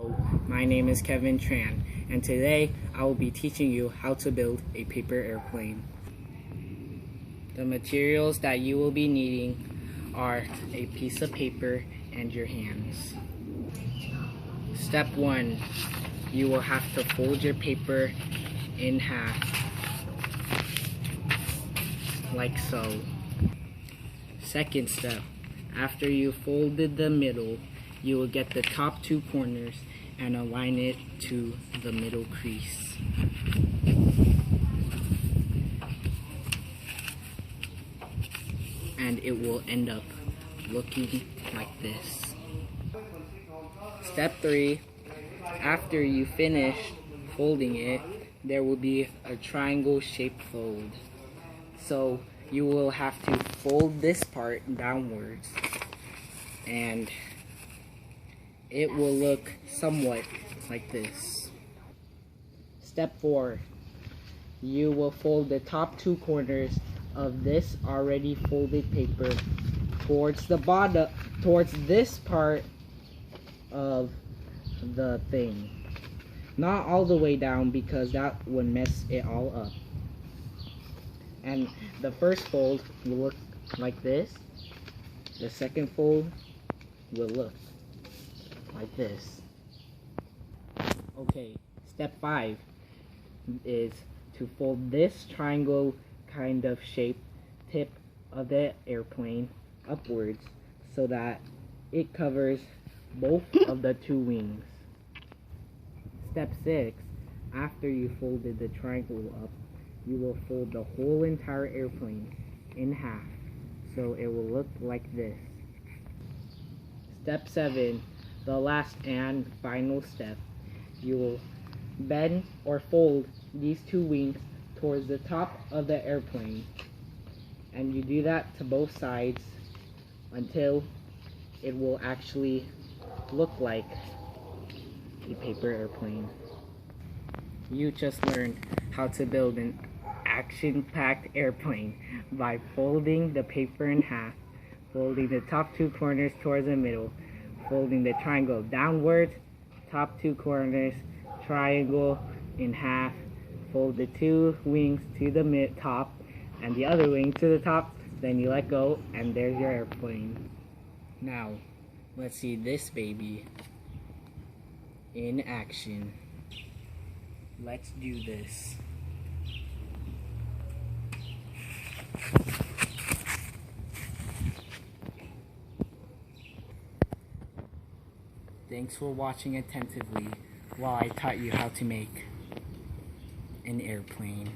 Hello, my name is Kevin Tran, and today I will be teaching you how to build a paper airplane. The materials that you will be needing are a piece of paper and your hands. Step 1, you will have to fold your paper in half, like so. Second step, after you folded the middle, you will get the top two corners and align it to the middle crease. And it will end up looking like this. Step 3, after you finish folding it, there will be a triangle shaped fold. So you will have to fold this part downwards and it will look somewhat like this. Step 4, you will fold the top two corners of this already folded paper towards the bottom, towards this part of the thing. Not all the way down because that would mess it all up. And the first fold will look like this. The second fold will look like this. Okay, step 5 is to fold this triangle kind of shape tip of the airplane upwards so that it covers both of the two wings. Step 6, after you folded the triangle up, you will fold the whole entire airplane in half so it will look like this. Step 7, the last and final step, you will bend or fold these two wings towards the top of the airplane, and you do that to both sides until it will actually look like a paper airplane. You just learned how to build an action-packed airplane by folding the paper in half, folding the top two corners towards the middle, folding the triangle downwards, top two corners, triangle in half, fold the two wings to the top and the other wing to the top, then you let go and there's your airplane. Now, let's see this baby in action. Let's do this. Thanks for watching attentively while I taught you how to make an airplane.